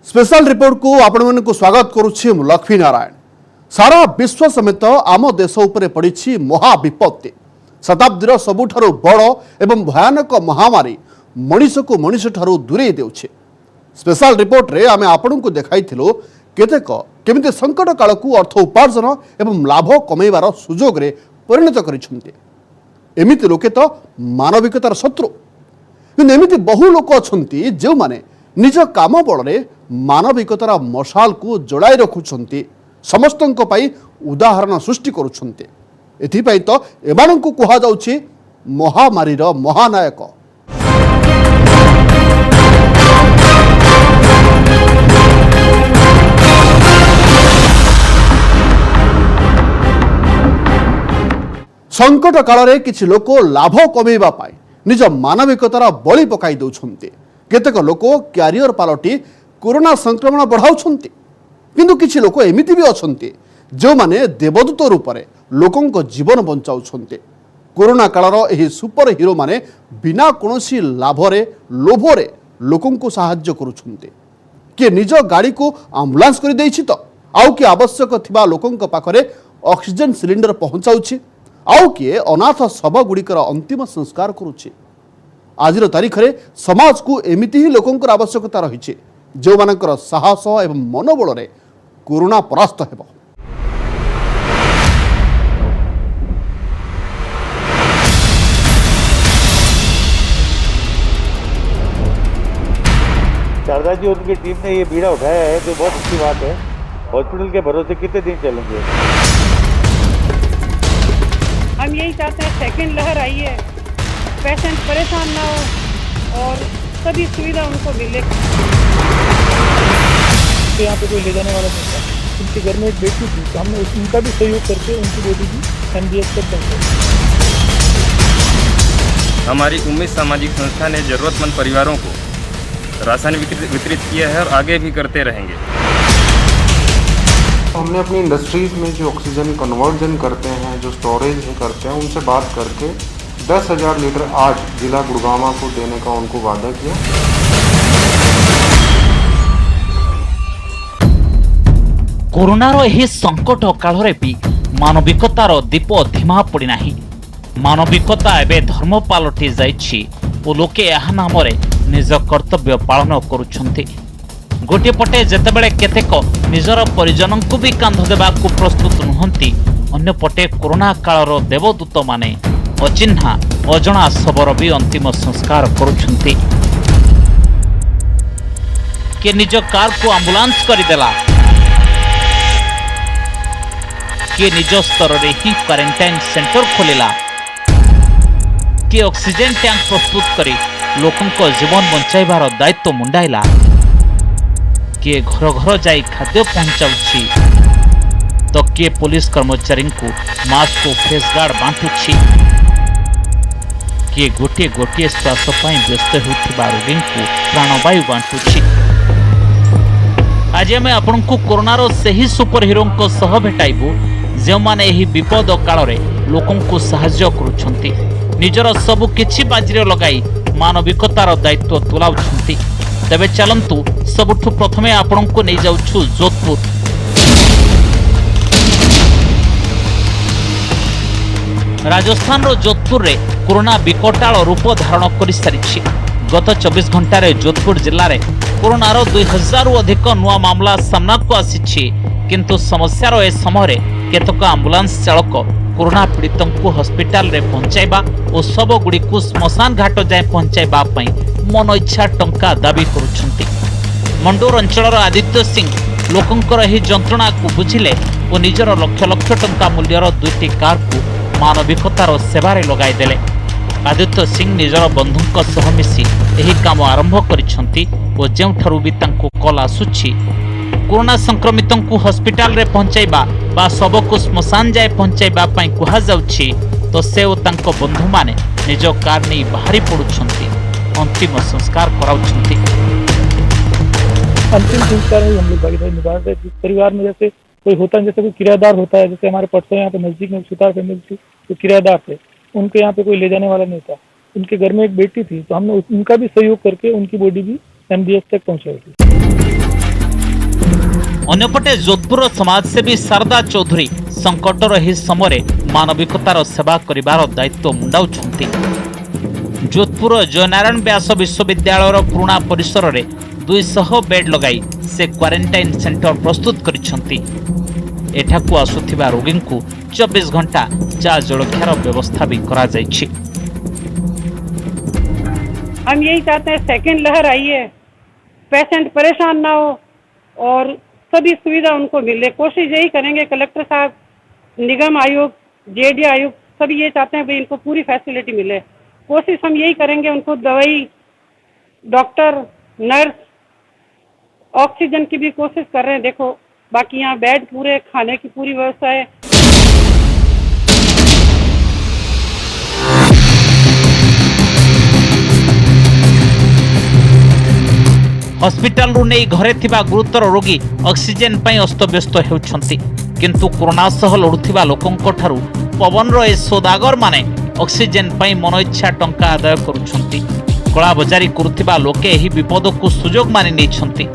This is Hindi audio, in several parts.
स्पेशल रिपोर्ट को आपण मानक स्वागत करुछि लक्ष्मी नारायण। सारा विश्व समेत आम देश उपरे पड़ी महाविपत्ति। शताब्दीर सबुठारु बड़ एवं भयानक महामारी मनीष को मनीष ठारू दूरे देउछे। स्पेशल रिपोर्ट रे आमे आपण को देखाइथिलु केतेक केमिति संकट काल को अर्थ उपार्जन एवं लाभ कमैबार सुजोग रे परिणत करिसंते। एमिति लोके तो मानविकतार शत्रु, किंतु एमिति बहु लोक अछंती जो माने निज काम बल मानविकतार मशाल को जोड़ाई रखुंट समस्तों पाई उदाहरण सृष्टि करुंट। एथिपाई तो एमानंकु कुहा जाउछि महामारीर महानायक। संकट काल रे किछि लोक लाभ कमेबा पाई निज मानविकतार बलि पकाई दउछन्ते। केतेक लोक क्यारियर पालटी कोरोना संक्रमण बढ़ाउछन्ते, किंतु किछि लोक एमिति भी अछन्ते जो माने देवदूत रूप में लोकंक जीवन बंचाउछन्ते। कोरोना कालर एही सुपर हिरो माने बिना कोनोसी लाभरे लोभरे लोकंक सहाय्य करुछन्ते। किए निज गाड़ी को आम्बुलांस कर देइछि तो आउ कि आवश्यक थिबा लोकंक पाखरे ऑक्सीजन सिलिंडर पहुंचाउछि, आउ किए अनाथ शव गुड़िकर अंतिम संस्कार करुछि। आज तारीख में समाज को एमिति ही लोकंकर आवश्यकता रही जो मानकर साहस एवं मनोबल रे कोरोना परास्त हेबो। शारदा जी उनकी टीम ने ये बीड़ा उठाया है तो बहुत अच्छी बात है। हॉस्पिटल के भरोसे कितने दिन चलेंगे? हम यही चाहते हैं सेकंड लहर आई है, पेशेंट परेशान ना हो और सभी सुविधा उनको मिले। तो यहाँ पे कोई ले जाने वाला नहीं था। उनके घर में एक बेटी थी तो हमने उनका भी सहयोग करके उनकी बेटी की एमबीएस तक पहुँचाई। हमारी उम्मीद सामाजिक संस्था ने जरूरतमंद परिवारों को राशन वितरित किया है और आगे भी करते रहेंगे। हमने अपनी इंडस्ट्रीज में जो ऑक्सीजन कन्वर्जन करते हैं, जो स्टोरेज करते हैं, उनसे बात करके 10,000 लीटर आज जिला गुड़गांव को देने का उनको वादा किया। कोरोनार एही संकट काल रे भी मानविकतार दीप धीमा पड़ी नाही। मानविकता एवं धर्म पलटि जाइछि और लोके यह नाम निज कर्तव्य पालन करुछन्ति। गोटे पटे जेतेबेले केतेक निजर परिजन को भी कांध देबाकू प्रस्तुत नुहंती, अन्य पटे कोरोना कालर देवदूत माने अचिन्हा अजणा शबर भी अंतिम संस्कार करुछन्ति। के निज कार को आम्बुलांस करदेला, के निज स्तर रे ही क्वारंटाइन सेंटर खोलिला, के ऑक्सीजन टैंक प्रस्तुत करी लोकंक जीवन बंचाइबार दायित्व मुंडाइला, किए घर घर जाई खाद्य पहुंचाउछि तो किए पुलिस कर्मचारी को मास्क और फेस गार्ड बांटुछि, किए गोटे गोटे श्वास पाई व्यस्त होउथिबा रोगी को प्राणवायु बांटुछि। आज आम आपण को कोरोनार सही सुपर हिरो सह भेटाइबू जो माने एही विपद काल रे लोकन को सहाय्य करुछंती, निजर सबु किछि बाजीरे लगाई मानविकतार दायित्व तुलाउछंती। तेबे चलंतु सबुठु प्रथमे आपण को नहीं जाउछु जोधपुर। राजस्थान रो जोधपुर रे कोरोना विकटाल रूप धारण कर सारिछि। गत 24 घंटा रे जोधपुर जिल्ला रे कोरोनार 2000 अधिक नुआ मामला सामना को आसिछि, किंतु समस्यार ए समय रे केतक आम्बुलांस चालक कोरोना पीड़ितों को हॉस्पिटल रे पहुंचाइबा और सब गुड़ी को स्मशान घाट जाए पहुंचाइबा पई मन इच्छा टंका दाबी करुछंती। मंडोर अंचलर आदित्य सिंह लोकंकर एही जंत्रणा को बुझिले और निजर लक्ष लक्ष टंका मूल्यर 2टी कार को मानविकतार सेवारे लगाई देले। आदित्य सिंह निजर बंधुक सह मिसी एही काम आरंभ करिसंती और जेउठारु भी तांको कॉल आसुछि कोरोना संक्रमितों को हॉस्पिटल रे पहुंचाइबा बा सब को स्मशान जाए पहुंचाइबा पई कुहा जाउछि तो से ओ तांको बंधु माने निज कार नै बाहरी पडुछंती, अंतिम संस्कार कराउछंती। अंतिम संस्कार है हम लोग भागीदारी निभा रहे हैं। जिस परिवार में जैसे कोई होता है, जैसे कोई किराएदार होता है, जैसे हमारे पटना यहाँ पे नजदीक में सुतार फैमिली थी तो किराएदार थे, उनके यहाँ पे कोई ले जाने वाला नहीं था। उनके घर में एक बेटी थी तो हमने उनका भी सहयोग करके उनकी बॉडी भी एमबीएस तक पहुँचाई थी। अन्यपटे जोधपुर समाजसेवी शारदा चौधरी संकटर एही समय मानविकतार सेवा करिवार दायित्व मुंडाउछंती। जोधपुर जयनारायण व्यास विश्वविद्यालय पुराणा परिसर में 200 बेड लगाई से क्वारंटाइन सेंटर प्रस्तुत करिसेंती। एठाकू आसुथिबा रोगी को 24 घंटा चा जलक्षार व्यवस्था भी करा जायछि। हम यही चाहते हैं सेकंड लहर आई है, पेशेंट परेशान ना हो और सभी सुविधा उनको मिले। कोशिश यही करेंगे, कलेक्टर साहब, निगम आयुक्त, जेडीए आयुक्त सभी ये चाहते हैं भाई इनको पूरी फैसिलिटी मिले। कोशिश हम यही करेंगे, उनको दवाई, डॉक्टर, नर्स, ऑक्सीजन की भी कोशिश कर रहे हैं। देखो बाकी यहाँ बेड पूरे, खाने की पूरी व्यवस्था है। हॉस्पिटल रु नहीं घरे थिबा गुरुतर रोगी ऑक्सीजन पई अस्तव्यस्त हेउछंती, किंतु कोरोना सह लड़ुथिबा लोकंक ठारू पवन रो ए सौदागर माने ऑक्सीजन पई मन इच्छा टंका आदाय करुछंती। कला बजारी करुथिबा लोके एही विपद को सुजोग मानि नेछंती।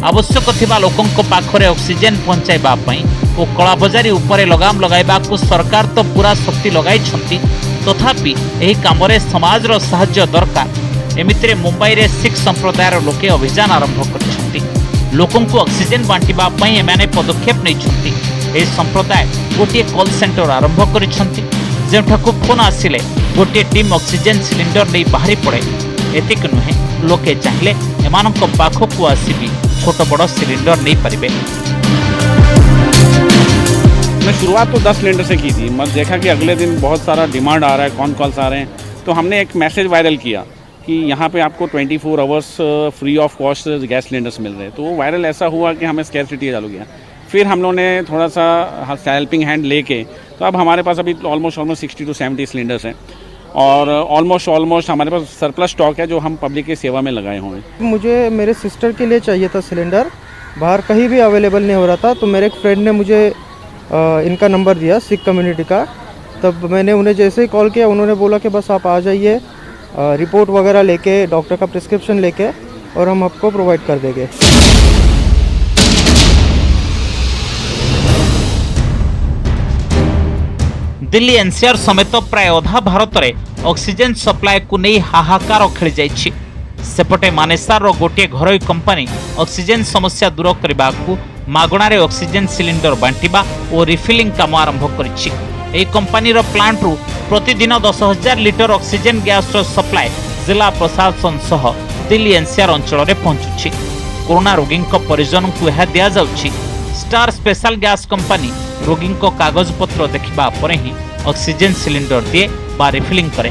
आवश्यक थिबा लोकंक पाखरे ऑक्सीजन पहुंचाइबा पई ओ कला बजारी उपरे लगाम लगाइबा को सरकार तो पूरा शक्ति लगाइछंती, तथापि एही कामरे समाज रो सहाय्य दरकार। एमितिरे मुंबई रे सिख संप्रदायर लोके अभियान आरंभ करिसेंती। लोकन को ऑक्सीजन बांटिबा पई एमाने पदक्षेप नैछंती। ए संप्रदाय गोटे कॉल सेंटर आरंभ करिसेंती, जेठाकू फोन आसिले गोटे टीम ऑक्सीजन सिलिंडर नै बाहरी पड़े। एतिक नुहे, लोके चाहिले एमानक पाखकू आसीबी छोट बड़ सिलिंडर नहीं पारिबे। मैं शुरुआत तो 10 सिलेंडर से की थी, मैं देखा कि अगले दिन बहुत सारा डिमांड आ रहा है, कौन कॉल्स आ रहे हैं, तो हमने एक मैसेज वायरल किया कि यहाँ पे आपको 24 hours free of cost gas cylinders मिल रहे हैं। तो वो वायरल ऐसा हुआ कि हमें स्कैरसिटी चालू किया। फिर हम लोगों ने थोड़ा सा हेल्पिंग हैंड लेके, तो अब हमारे पास अभी ऑलमोस्ट 60 to 70 सिलेंडर्स हैं और ऑलमोस्ट हमारे पास सरप्लस स्टॉक है जो हम पब्लिक की सेवा में लगाए हुए हैं। मुझे मेरे सिस्टर के लिए चाहिए था सिलेंडर, बाहर कहीं भी अवेलेबल नहीं हो रहा था, तो मेरे एक फ्रेंड ने मुझे इनका नंबर दिया, सिख कम्युनिटी का। तब मैंने उन्हें जैसे ही कॉल किया, उन्होंने बोला कि बस आप आ जाइए, रिपोर्ट वगैरह लेके, डॉक्टर का प्रिस्क्रिप्शन लेके, और हम आपको प्रोवाइड कर देंगे। दिल्ली एनसीआर समेत प्राय अधा भारत में ऑक्सीजन सप्लाई को नहीं हाहाकार खेली जाइछि। सेपटे मानेसार गोटे घरोई कंपनी ऑक्सीजन समस्या दूर करने को मागणारे ऑक्सीजन सिलिंडर बांटिबा और रिफिलिंग काम आरंभ करिछि। एही कंपनी रो प्लांट रु प्रतिदिन 10,000 लिटर ऑक्सीजन गैस रो सप्लाई जिला प्रशासन सह दिल्ली एनसीआर अंचल में पहुंचुछि। कोरोना रोगी परिजन को यह दिया जाउछि। स्टार स्पेशल गैस कंपनी रोगी कागज पत्र देखिबा परे ही ऑक्सीजन सिलिंडर दिए बा रिफिलिंग करे।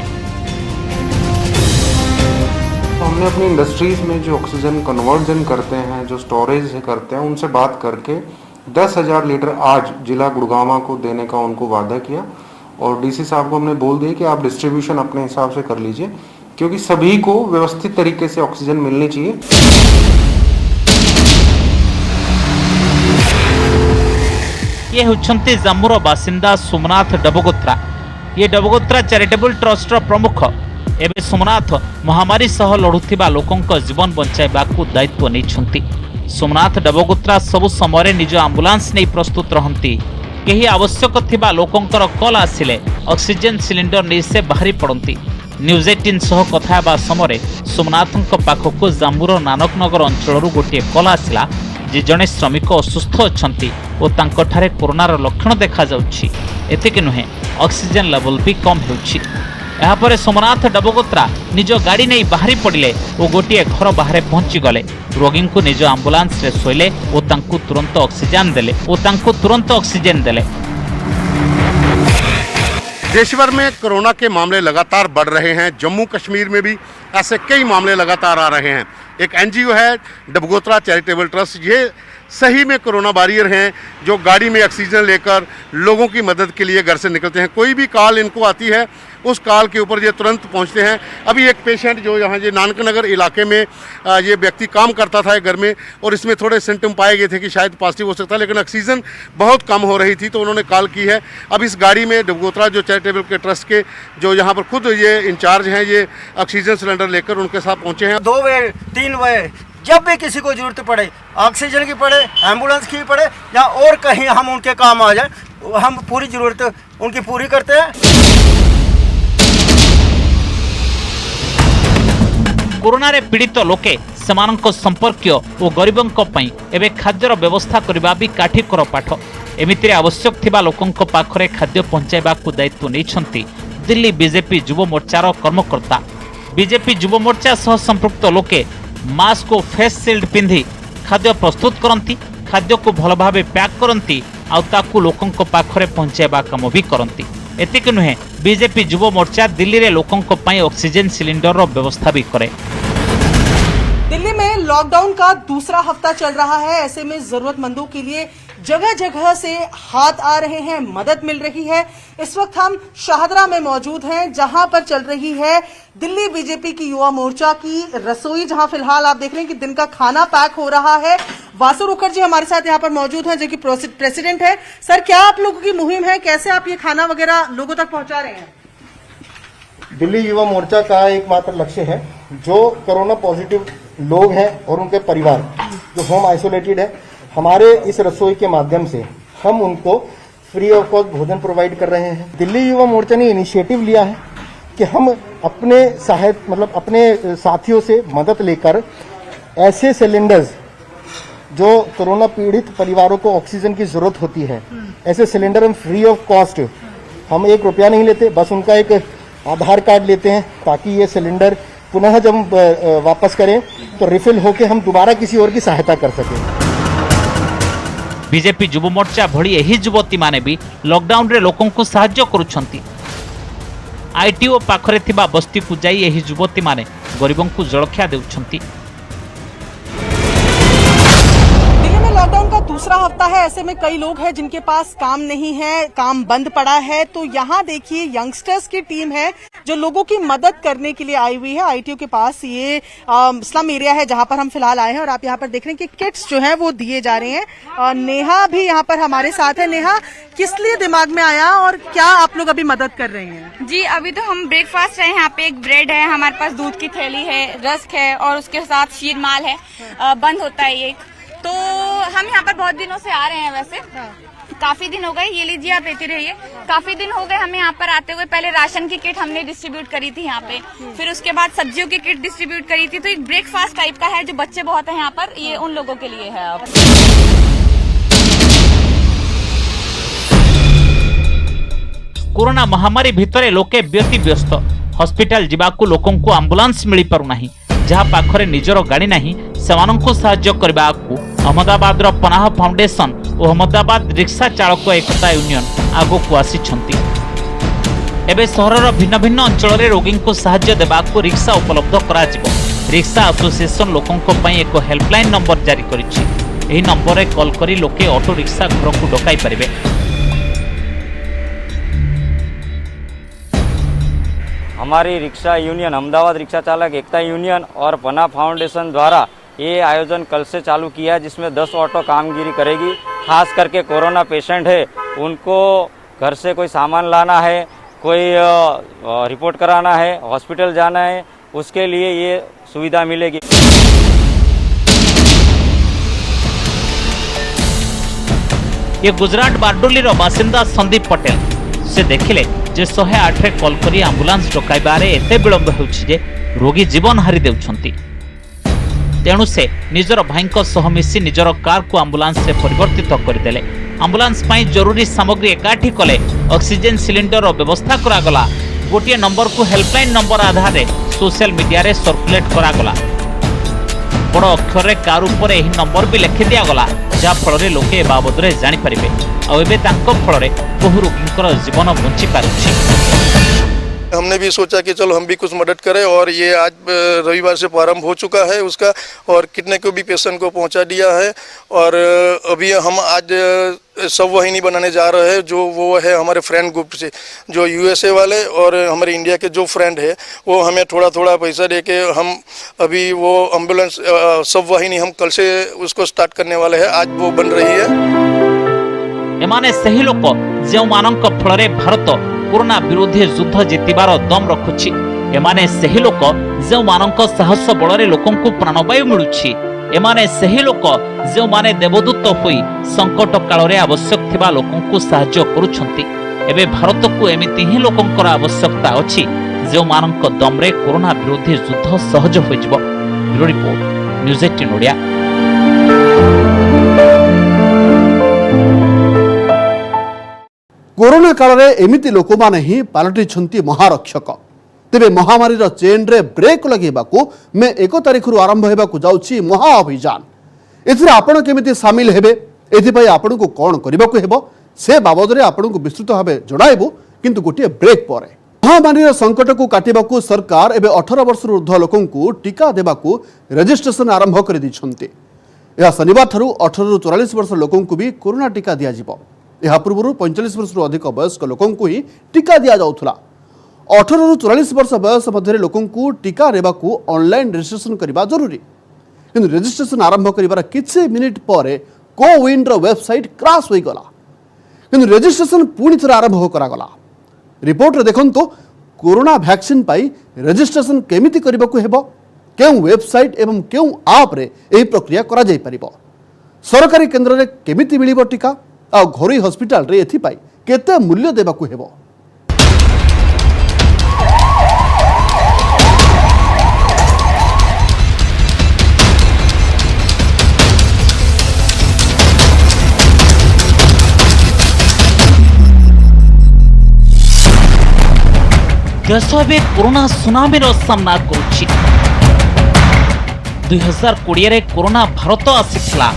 तो हमने अपनी इंडस्ट्रीज में जो ऑक्सीजन कन्वर्जन करते हैं, जो स्टोरेज करते हैं, उनसे बात करके 10,000 लीटर आज जिला गुड़गांव को देने का उनको वादा किया। और डीसी साहब को हमने बोल दिया कि आप डिस्ट्रीब्यूशन अपने हिसाब से कर लीजिए, क्योंकि सभी को व्यवस्थित तरीके से ऑक्सीजन मिलनी चाहिए। ये होछंती जम्मूर बासिंदा सोमनाथ डबगोत्रा। ये डबगोत्रा चैरिटेबल ट्रस्ट प्रमुख। एबे सोमनाथ महामारी सह लड़ुथिबा लोकंक जीवन बंचाइबाकू दायित्व नैछंती। सोमनाथ डबगोत्रा सबु समय निज आम्बुलांस नहीं प्रस्तुत रहंती। केही आवश्यक थिबा लोकंकर कॉल आसिले ऑक्सीजन सिलिंडर नहीं से बाहरी पड़ती। न्यूज 18 सह कथा हेबा समय सोमनाथଙ୍କ पाखକୁ ଜାମ୍ମୁର ନାନକନଗର ଅଞ୍ଚଳରୁ ଗୋଟିଏ କଲ୍ ଆସିଲା ଯେ ଜଣେ ଶ୍ରମିକ ଅସୁସ୍ଥ ଅଛନ୍ତି ଓ ତାଙ୍କଠାରେ କରୋନାର ଲକ୍ଷଣ ଦେଖାଯାଉଛି। ଏତିକି ନୁହେଁ, ଅକ୍ସିଜେନ୍ ଲେଭେଲ୍ ବି କମ୍ ହେଉଛି। ଏହାପରେ ସୋମନାଥ ଡବଗୋତ୍ରା ନିଜ ଗାଡ଼ି ନେଇ ବାହାରି ପଡ଼ିଲେ ଓ ଗୋଟିଏ ଘର ବାହାରେ ପହଞ୍ଚିଗଲେ। ରୋଗୀଙ୍କୁ ନିଜ ଆମ୍ବୁଲାନ୍ସରେ ଶୋଇଲେ ଓ ତାଙ୍କୁ ତୁରନ୍ତ ଅକ୍ସିଜେନ୍ ଦେଲେ। देश भर में कोरोना के मामले लगातार बढ़ रहे हैं। जम्मू कश्मीर में भी ऐसे कई मामले लगातार आ रहे हैं। एक एनजीओ है डबगोत्रा चैरिटेबल ट्रस्ट, ये सही में कोरोना वॉरियर हैं जो गाड़ी में ऑक्सीजन लेकर लोगों की मदद के लिए घर से निकलते हैं। कोई भी कॉल इनको आती है, उस कॉल के ऊपर ये तुरंत पहुंचते हैं। अभी एक पेशेंट जो यहाँ ये नानकनगर इलाके में ये व्यक्ति काम करता था घर में, और इसमें थोड़े सिम्टम पाए गए थे कि शायद पॉजिटिव हो सकता है, लेकिन ऑक्सीजन बहुत कम हो रही थी, तो उन्होंने कॉल की है। अब इस गाड़ी में डबगोत्रा जो चैरिटेबल के ट्रस्ट के जो यहाँ पर खुद ये इंचार्ज हैं, ये ऑक्सीजन सिलेंडर लेकर उनके साथ पहुँचे हैं। 2 बजे 3 बजे जब भी किसी को जरूरत पड़े, ऑक्सीजन की पड़े, एम्बुलेंस की पड़े या और कहीं हम उनके काम आ जाए, हम पूरी जरूरत उनकी पूरी करते हैं। कोरोना रे पीड़ित लोके सेमानक संपर्कीय और गरीबों एवं खाद्यर व्यवस्था करने भी काठिकर पाठ। एमिति आवश्यक थिबा लोकंक पाखरे खाद्य पहुंचाइबा को दायित्व नहीं दिल्ली बीजेपी युव मोर्चार कर्मकर्ता। बीजेपी युव मोर्चा सह संपृक्त लोके मास्क और फेस शिल्ड पिंधि खाद्य प्रस्तुत करती, खाद्य को भल भाव पैक करती आउ ताकू लोकंक पाखरे पहुंचाइबा काम भी करती। एतिक नुहे बीजेपी युव मोर्चा दिल्ली रे लोकंक पई ऑक्सीजन सिलेंडर रो व्यवस्था भी करे। दिल्ली में लॉकडाउन का दूसरा हफ्ता चल रहा है। ऐसे में जरूरतमंदों के लिए जगह जगह से हाथ आ रहे हैं, मदद मिल रही है। इस वक्त हम शाहदरा में मौजूद हैं, जहां पर चल रही है दिल्ली बीजेपी की युवा मोर्चा की रसोई, जहां फिलहाल आप देख रहे हैं कि दिन का खाना पैक हो रहा है। वासु रुकर जी हमारे साथ यहां पर मौजूद हैं, जो कि प्रेसिडेंट है। सर, क्या आप लोगों की मुहिम है, कैसे आप ये खाना वगैरह लोगों तक पहुंचा रहे हैं? दिल्ली युवा मोर्चा का एकमात्र लक्ष्य है, जो कोरोना पॉजिटिव लोग हैं और उनके परिवार जो होम आइसोलेटेड है, हमारे इस रसोई के माध्यम से हम उनको फ्री ऑफ कॉस्ट भोजन प्रोवाइड कर रहे हैं। दिल्ली युवा मोर्चा ने इनिशिएटिव लिया है कि हम अपने अपने साथियों से मदद लेकर ऐसे सिलेंडर्स जो कोरोना पीड़ित परिवारों को ऑक्सीजन की जरूरत होती है, ऐसे सिलेंडर हम फ्री ऑफ कॉस्ट, हम 1 रुपया नहीं लेते, बस उनका एक आधार कार्ड लेते हैं, ताकि ये सिलेंडर पुनः जब वापस करें तो रिफिल होकर हम दोबारा किसी और की सहायता कर सकें। बीजेपी युव मोर्चा भली एही युवती माने भी लॉकडाउन रे लोकों को सहायता करुछंती। आईटीओ पाखरे थिबा बस्ती को जाई एही युवती माने गरीबों को जलखिया देउछंती। लॉकडाउन का दूसरा हफ्ता है। ऐसे में कई लोग हैं जिनके पास काम नहीं है, काम बंद पड़ा है। तो यहाँ देखिए यंगस्टर्स की टीम है जो लोगों की मदद करने के लिए आई हुई है। आईटीओ के पास ये स्लम एरिया है जहाँ पर हम फिलहाल आए हैं, और आप यहाँ पर देख रहे हैं कि किट्स जो है वो दिए जा रहे हैं। नेहा भी यहाँ पर हमारे साथ है। नेहा, किस लिए दिमाग में आया और क्या आप लोग अभी मदद कर रहे हैं? जी, अभी तो हम ब्रेकफास्ट है, यहाँ पे एक ब्रेड है, हमारे पास दूध की थैली है, रस्क है और उसके साथ शीर माल है। बंद होता है ये, तो हम यहाँ पर बहुत दिनों से आ रहे हैं। वैसे काफी दिन हो गए, ये लीजिए आप लेते रहिए। काफी दिन हो गए हमें यहाँ पर आते हुए। पहले राशन की किट हमने डिस्ट्रीब्यूट करी थी यहाँ पे, फिर उसके बाद सब्जियों की किट डिस्ट्रीब्यूट करी थी। तो एक ब्रेकफास्ट टाइप का है, जो बच्चे बहुत हैं यहाँ पर, ये उन लोगों के लिए है। अब कोरोना महामारी भितरे लोके व्यस्त हॉस्पिटल जिबाकू लोकों को एम्बुलेंस मिली पारु नाही, जहाँ पाखरे निजर गाड़ी नहीं, सेमानंको सहाय्य करबाकू अहमदाबाद पनाह फाउंडेशन और अहमदाबाद रिक्शा चालक एकता यूनियन आगो आसिछंती। एबे सहरर भिन्न भिन्न अंचल रे रोगी को सहाय्य देबाकू रिक्शा उपलब्ध कराजिबो। रिक्शा एसोसिएशन लोकों पई एक हेल्पलाइन नंबर जारी करिछि। एही नंबर रे कॉल करी लोके ऑटो रिक्शा घर को डकाई परिबे। हमारी रिक्शा यूनियन अहमदाबाद रिक्शा चालक एकता यूनियन और पना फाउंडेशन द्वारा ये आयोजन कल से चालू किया है, जिसमें 10 ऑटो कामगिरी करेगी। खास करके कोरोना पेशेंट है, उनको घर से कोई सामान लाना है, कोई रिपोर्ट कराना है, हॉस्पिटल जाना है, उसके लिए ये सुविधा मिलेगी। ये गुजरात बारडोली रो बासिंदा संदीप पटेल से देखिले जे 108 रे कॉल करी एम्बुलेंस डकाइबारे एते विलंब होउछि जे रोगी जीवन हारि देउछंती। तेणु से निजर भाईको सह मिसी निजर कार को एम्बुलेंस से परिवर्तित करदेले। एम्बुलेंस पई जरूरी सामग्री एकाठी कले, ऑक्सीजन सिलेंडर व्यवस्था करागला। गोटे नंबर को हेल्पलाइन नंबर आधार रे सोशल मीडिया रे सर्कुलेट करागला। बड़ अक्षर रे कार ऊपर एही नंबर भी लिखि दिया गला, जा फल रे लोके ए बाबद रे जानि परिबे। आ एबे तांको फल रे बहु रोगींकर जीवन बंची पारुछि। हमने भी सोचा कि चलो हम भी कुछ मदद करें, और ये आज रविवार से प्रारंभ हो चुका है उसका, और कितने को भी पेशेंट को पहुंचा दिया है। और अभी हम आज सब वाहिनी बनाने जा रहे हैं, जो वो है हमारे फ्रेंड ग्रुप से, जो यूएसए वाले और हमारे इंडिया के जो फ्रेंड है, वो हमें थोड़ा थोड़ा पैसा देके हम अभी वो एम्बुलेंस सब वाहिनी हम कल से उसको स्टार्ट करने वाले हैं। आज वो बन रही है। एमाने सही लोक जो मानक फल भारत कोरोना विरोधी युद्ध जितिबार दम रखुछि। एमाने सही लोक जो मानक साहस बल लोकों को प्राणवायु मिलुछि। एमाने सही लोक जो माने देवदूत होई संकट काल रे आवश्यक थिबा लोकंकु सहाय्य करूछंती। एबे भारत को एमिति ही लोकंकर आवश्यकता अछि जो मानक दमरे कोरोना विरोधी युद्ध सहज होइजबो। Bureau report news 18 Odia. Corona काल रे एमिति लोक माने ही पालटिछंती महारक्षक। तेबे महामारी चेन रे ब्रेक लगेबाकू मे 1 तारिख रु आरंभ हेबाकू जाउछि महा अभियान। एथिरे आपण केमिति शामिल हेबे, एथिपई आपणको कोन करिबाकू हेबो से बाबद रे आपणको विस्तृत भाबे जणाइबो। किंतु गोटे ब्रेक परे महामारी संकट को काटिबाकू सरकार एबे 18 वर्ष ऊर्ध्व लोकंकू टीका देबाकू रजिस्ट्रेशन आरंभ कर दिछंती। यह शनिवार ठारू 18 रु 44 वर्ष लोकंकू भी कोरोना टीका दिया जिवो। यह पूर्व 45 वर्ष रु अधिक वयस्क लोकंकू ही टीका दिया जाउथला। 18 रु 44 वर्ष बयस मध्य लोकंकू टीका नेबाकू ऑनलाइन रजिस्ट्रेशन करबा जरूरी। किंतु रजिस्ट्रेशन आरंभ करिबार किछि मिनिट परे कोविन रो वेबसाइट क्रैश होई गला। किंतु रजिस्ट्रेशन पुणी थरे आरंभ करागला। रिपोर्ट रे देखंतो कोरोना वैक्सीन पाई रजिस्ट्रेशन केमिति करबाकू हेबो, केउ वेबसाइट एवं केउ ऐप रे एही प्रक्रिया करा जाई परिबो, सरकारी केंद्र रे केमिति मिलिबो टीका आ घरोई हॉस्पिटल रे एथि पाई केते मूल्य देबाकू हेबो। देश ए कोरोना सुनामीर सामना करुछि। 2020 रे कोरोना भारत आसिथिला।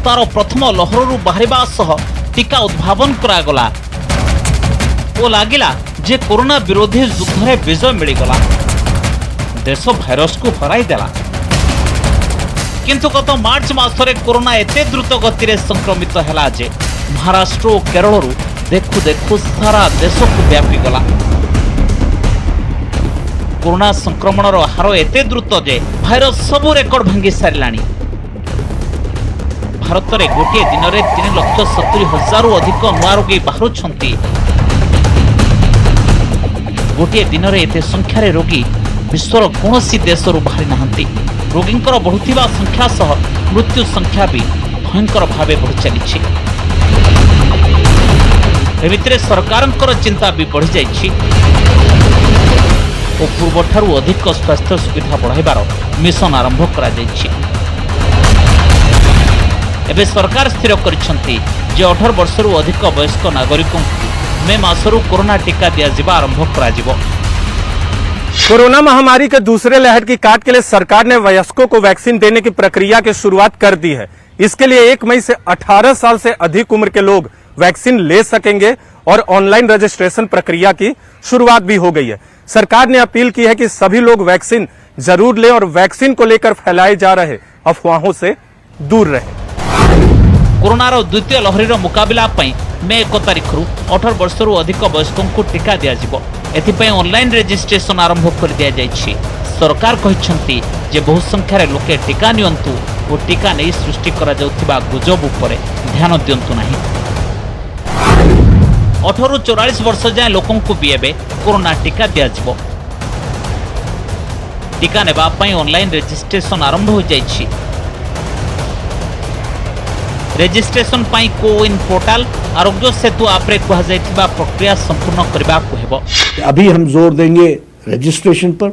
तार प्रथम लहररू बाहरिबा सह टीका उद्भावन करागला ओ लागिला जे कोरोना विरोधी युद्ध रे विजय मिलिगला। देश भाइरस को हराई देला। किंतु गत मार्च मासरे कोरोना एते द्रुत गति रे संक्रमित हैला जे महाराष्ट्र और केरल रु देखु देखु सारा देश को व्यापी गला। कोरोना संक्रमण हार एते द्रुत जे भाइरस सबु रेकर्ड भांगी सारिलानी। भारत में गोटे दिन में 3,70,000 अधिक नुआ रोगी बाहरुछंती। गोटे दिन में एते संख्यार रोगी विश्वर कौनसी देशरू बाहरी नाहंती। रोगींकर बढ़ुथिबा संख्या सह मृत्यु संख्या भी भयंकर भावे बढ़ी चली। एमितिरे सरकारंकर चिंता भी बढ़ी जाइछि और पूर्वठारु अधिक स्वास्थ्य सुविधा बढ़ाइबार मिशन आरंभ करा जाइछि। एबे सरकार स्थिर करिसंती जे 18 वर्षरू अधिक वयस्क नागरिकों मे मासरू कोरोना टीका दिया जिबा आरंभ करा जिवो। कोरोना महामारी के दूसरे लहर की काट के लिए सरकार ने वयस्कों को वैक्सीन देने की प्रक्रिया की शुरुआत कर दी है। इसके लिए 1 मई से 18 साल से अधिक उम्र के लोग वैक्सीन ले सकेंगे और ऑनलाइन रजिस्ट्रेशन प्रक्रिया की शुरुआत भी हो गई है। सरकार ने अपील की है कि सभी लोग वैक्सीन जरूर लें और वैक्सीन को लेकर फैलाए जा रहे अफवाहों से दूर रहें। कोरोना द्वितीय लहरीर मुकाबला मे 1 तारिख रु 18 वर्षरू अधिक वयस्कों को टीका दिया जिवो। एथिपई ऑनलाइन रजिस्ट्रेशन आरंभ कर दिया जाइछि। सरकार कहिसंती जे बहु संख्यार लोके टीका नियंतु और टीका नहीं सृष्टि करा जाउथिबा गुजब उपरे ध्यान दियंतु नाही। 18 रु 44 वर्ष जाए लोकों को भी एबे कोरोना टीका दिया जिवो। टीका नेबा पई ऑनलाइन रजिस्ट्रेशन आरंभ हो जाइछि। रजिस्ट्रेशन पाई कोविन पोर्टल आरोग्य सेतु ऐप रे कहा जायतिबा प्रक्रिया संपूर्ण करबा को हेबो। अभी हम जोर देंगे रजिस्ट्रेशन पर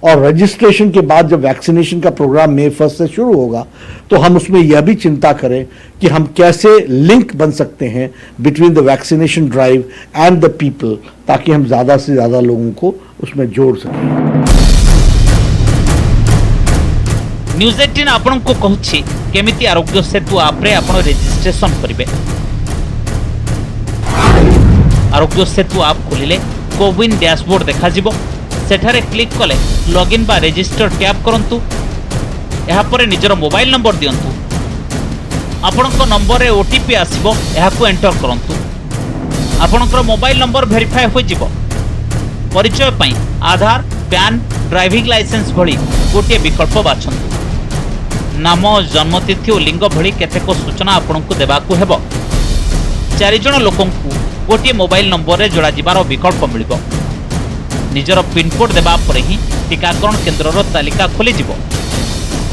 और रजिस्ट्रेशन के बाद जब वैक्सीनेशन का प्रोग्राम मई 1 से शुरू होगा तो हम उसमें यह भी चिंता करें कि हम कैसे लिंक बन सकते हैं between the vaccination drive and the people, ताकि हम ज्यादा से ज्यादा लोगों को उसमें जोड़ सकें। न्यूज 18 आपन को कहछि केमिति आरोग्य सेतु ऐप रे आपन रजिस्ट्रेशन करिवे। आरोग्य सेतु ऐप खोलिले कोविन डैशबोर्ड देखा जिवो। सेठारे क्लिक कले लॉगिन बा रजिस्टर टैप करंतु। एहा परे निजर मोबाइल नंबर दियंतु। आपनक नंबर रे ओटीपी आसीबो, एहाकु एंटर करंतु। आपनक मोबाइल नंबर वेरीफाई होई जिवो। परिचय पई आधार, पैन, ड्राइविंग लाइसेंस भली गोटे विकल्प बाछंतु। नाम, जन्मतिथि और लिंग भली केतेक सूचना आपनकु देबाकु हेबो। 4 जण लोकंकु गोटे मोबाइल नंबर रे जोड़ा जिबार विकल्प मिलिबो। निजर पिनकोड देबा परे ही टीकाकरण केन्द्रर तालिका खोली जिवो।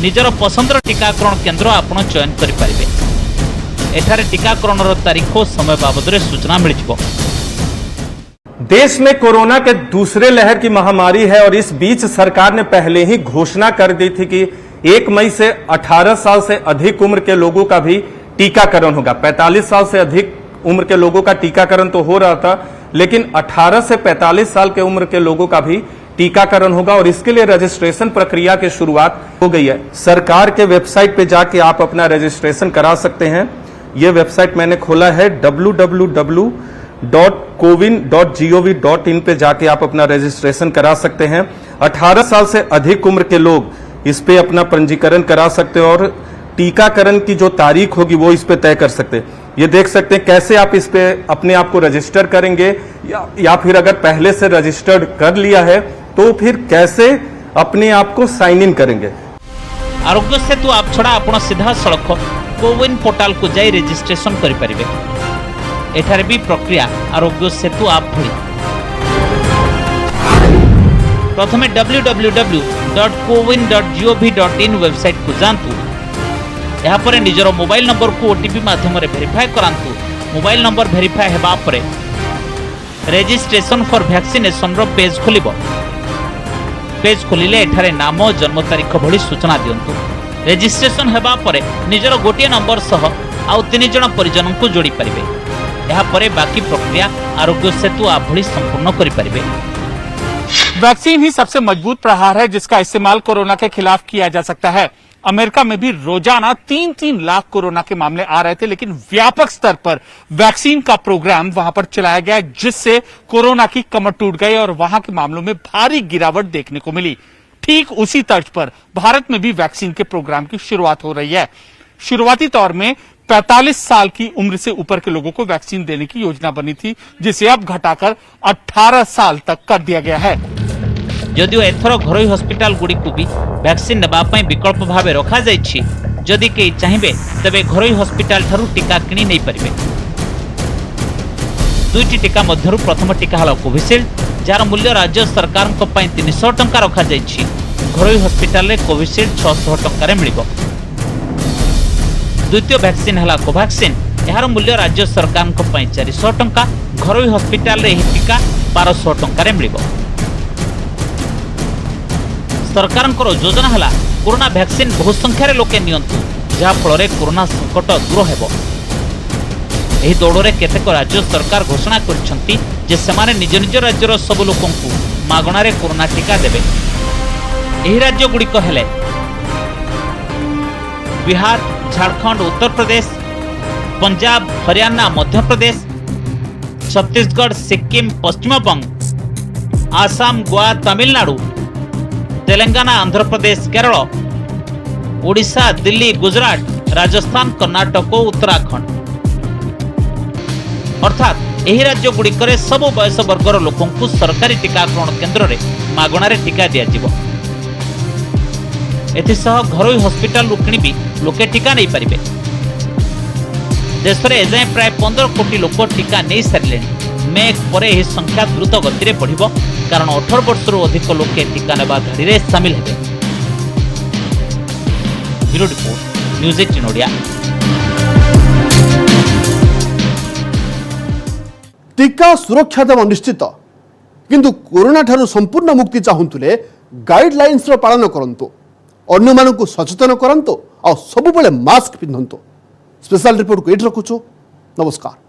निजर पसंदर टीकाकरण केन्द्र आपण चयन करें। एठारे टीकाकरण तारीख और समय बाबद सूचना मिल जाए। देश में कोरोना के दूसरे लहर की महामारी है और इस बीच सरकार ने पहले ही घोषणा कर दी थी कि 1 मई से 18 साल से अधिक उम्र के लोगों का भी टीकाकरण होगा। 45 साल से अधिक उम्र के लोगों का टीकाकरण तो हो रहा था, लेकिन 18 से 45 साल के उम्र के लोगों का भी टीकाकरण होगा और इसके लिए रजिस्ट्रेशन प्रक्रिया की शुरुआत हो गई है। सरकार के वेबसाइट पे जाके आप अपना रजिस्ट्रेशन करा सकते हैं। यह वेबसाइट मैंने खोला है www.cowin.gov.in पे जाके आप अपना रजिस्ट्रेशन करा सकते हैं। 18 साल से अधिक उम्र के लोग इस पे अपना पंजीकरण करा सकते हैं और टीकाकरण की जो तारीख होगी वो इस पे तय कर सकते हैं। ये देख सकते हैं कैसे आप इस पे अपने आप को रजिस्टर करेंगे या फिर अगर पहले से रजिस्टर्ड कर लिया है तो फिर कैसे अपने आप को साइन इन करेंगे। आरोग्य सेतु आप छड़ा आपण सीधा सड़क कोविन पोर्टाल को जाई रजिस्ट्रेशन करि परिबे। एठारे भी प्रक्रिया आरोग्य सेतु आप भली। प्रथमे www.cowin.gov.in वेबसाइट को जानतु। यहाँ पर निजर मोबाइल नंबर को ओटीपी माध्यम वेरीफाई करांतु। मोबाइल नंबर वेरीफाई हेबा परे रजिस्ट्रेशन फॉर वैक्सीनेशन रो पेज खोलिबो। पेज खोलिले एठारे नाम जन्म तारीख भली सूचना दियंतु। रजिस्ट्रेशन हेबा परे निजर गोटे नंबर सह आउ 3 जण परिजन को जोड़ी परिबे। यहाँ परे बाकी प्रक्रिया आरोग्य सेतु आप भली संपूर्ण करि परिबे। वैक्सीन ही सबसे मजबूत प्रहार है जिसका इस्तेमाल कोरोना के खिलाफ किया जा सकता है। अमेरिका में भी रोजाना 3-3 लाख कोरोना के मामले आ रहे थे, लेकिन व्यापक स्तर पर वैक्सीन का प्रोग्राम वहां पर चलाया गया जिससे कोरोना की कमर टूट गई और वहां के मामलों में भारी गिरावट देखने को मिली। ठीक उसी तर्ज पर भारत में भी वैक्सीन के प्रोग्राम की शुरुआत हो रही है। शुरुआती तौर में 45 साल की उम्र से ऊपर के लोगों को वैक्सीन देने की योजना बनी थी, जिसे अब घटाकर 18 साल तक कर दिया गया है। जदिओ एथर घरोई हॉस्पिटल गुड़ी को भी वैक्सीन नेबा पई विकल्प भावे रखा जाइछि। जदि के चाहिबे तबे घरोई हॉस्पिटल थारु टीका किनी नै परिबे। दुईटी टीका मध्यरु प्रथम टीका हला कोविशील्ड, जार मूल्य राज्य सरकार को पई 300 टंका रखा जाइछि। घरोई हॉस्पिटल रे कोविशील्ड 600 टंका रे मिलिबो। द्वितीय वैक्सीन हला कोवैक्सीन, यार मूल्य राज्य सरकार को पई 400 टंका। घरोई हॉस्पिटल रे एही टीका 1200 टंका रे मिलिबो। सरकार योजना है कोरोना वैक्सीन बहु संख्यार लोके नियंतु, जहा फल कोरोना संकट दूर हेबो। एही दौड़ केतेक राज्य सरकार घोषणा करिसेंति जे सेमाने निज निज राज्यर सब लोकंकु मागणारे कोरोना टीका देबे। एही राज्य गुड़िक हेले बिहार, झारखंड, उत्तर प्रदेश, पंजाब, हरियाणा, मध्य प्रदेश, छत्तीसगढ़, सिक्किम, पश्चिम बंग, आसाम, गोवा, तमिलनाडु, तेलंगाना, आंध्र प्रदेश, केरल, ओडिशा, दिल्ली, गुजरात, राजस्थान, कर्नाटक और उत्तराखंड। अर्थात एही राज्य गुड़िकर सब बयस वर्गर लोकों को सरकारी टीकाकरण केन्द्र में मागणार टीका दिज्व। एसह घरोई हॉस्पिटल किणी भी लोके टीका नहीं पारे। देश में एजाए प्राय 15 कोटी लोक टीका नहीं सारे। मे 1 पर यह संख्या द्रुत गति बढ़, कारण 18 वर्ष अधिक लोके टीका नेबा धाड़ी में सामिल हेबे। Bureau report, news 18 Odia. टीका सुरक्षा देव निश्चित, किंतु कोरोना ठारू संपूर्ण मुक्ति चाहूले गाइडलाइंस पालन करंतु, अन्य मानकु सचेतन करंतु और सबुबले मास्क पिंधंतु। स्पेशल रिपोर्ट को ये रखुछु। नमस्कार।